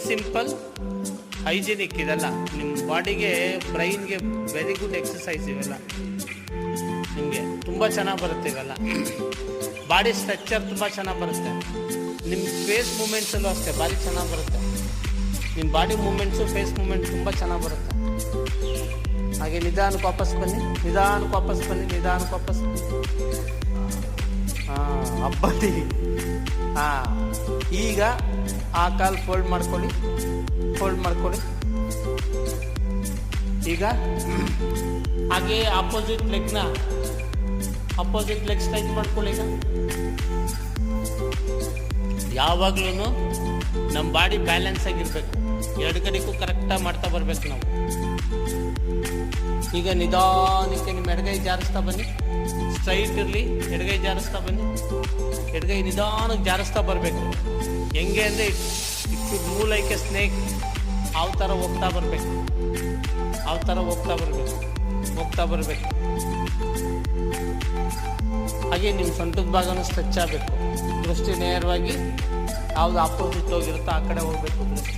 Simple hygienic ಇದೆಲ್ಲ ನಿಮ್ಮ ಬಾಡಿಗೆ ಬ್ರೈನ್ಗೆ ವೆರಿ ಗುಡ್ ಎಕ್ಸಸೈಸ್ ಇವೆಲ್ಲ. ನಿಮಗೆ ತುಂಬ ಚೆನ್ನಾಗಿ ಬರುತ್ತೆ ಇವೆಲ್ಲ. ಬಾಡಿ ಸ್ಟ್ರಕ್ಚರ್ ತುಂಬ ಚೆನ್ನಾಗಿ ಬರುತ್ತೆ. ನಿಮ್ಮ ಫೇಸ್ ಮೂಮೆಂಟ್ಸಲ್ಲೂ ಅಷ್ಟೇ ಭಾರಿ ಚೆನ್ನಾಗಿ ಬರುತ್ತೆ. ನಿಮ್ಮ ಬಾಡಿ ಮೂಮೆಂಟ್ಸು ಫೇಸ್ ಮೂಮೆಂಟ್ಸ್ ತುಂಬ ಚೆನ್ನಾಗಿ ಬರುತ್ತೆ. ಹಾಗೆ ನಿಧಾನಕ್ಕೆ ವಾಪಸ್ ಬನ್ನಿ, ನಿಧಾನಕ್ಕೆ ವಾಪಸ್ ಬನ್ನಿ, ನಿಧಾನಕ್ಕೆ ವಾಪಸ್. ಅಬ್ಬಡಿ. ಈಗ ಆ ಕಾಲು ಫೋಲ್ಡ್ ಮಾಡ್ಕೊಳ್ಳಿ, ಫೋಲ್ಡ್ ಮಾಡ್ಕೊಳ್ಳಿ. ಈಗ ಹಾಗೆ ಆಪೋಸಿಟ್ ಲೆಗ್ ಸ್ಟ್ರೈಟ್ ಮಾಡ್ಕೊಳ್ಳಿ. ಈಗ ಯಾವಾಗ್ಲೂ ನಮ್ಮ ಬಾಡಿ ಬ್ಯಾಲೆನ್ಸ್ ಆಗಿರ್ಬೇಕು, ಎರಡು ಕಡೆಗೂ ಕರೆಕ್ಟಾಗಿ ಮಾಡ್ತಾ ಬರ್ಬೇಕು ನಾವು. ಈಗ ನಿಧಾನಕ್ಕೆ ನಿಮ್ಮ ಎಡಗೈ ಜಾರಿಸ್ತಾ ಬನ್ನಿ, ಸ್ಟ್ರೈಟ್ ಇರಲಿ. ಎಡಗೈ ಜಾರಿಸ್ತಾ ಬನ್ನಿ, ಎಡಗೈ ನಿಧಾನಕ್ಕೆ ಜಾರಿಸ್ತಾ ಬರಬೇಕು. ಹೆಂಗೆ ಅಂದರೆ it move like A snake. ಯಾವ ಥರ ಹೋಗ್ತಾ ಬರಬೇಕು, ಯಾವ ಥರ ಹೋಗ್ತಾ ಬರಬೇಕು. ಹಾಗೆ ನಿಮ್ಮ ಸೊಂಟದ ಭಾಗನೂ ಸ್ಟ್ರೆಚ್ ಆಗಬೇಕು. ದೃಷ್ಟಿ ನೇರವಾಗಿ ಯಾವ್ದು ಆಪೋಸಿಟ್ ಹೋಗಿರುತ್ತೋ ಆ ಕಡೆ ಹೋಗ್ಬೇಕು ದೃಷ್ಟಿ.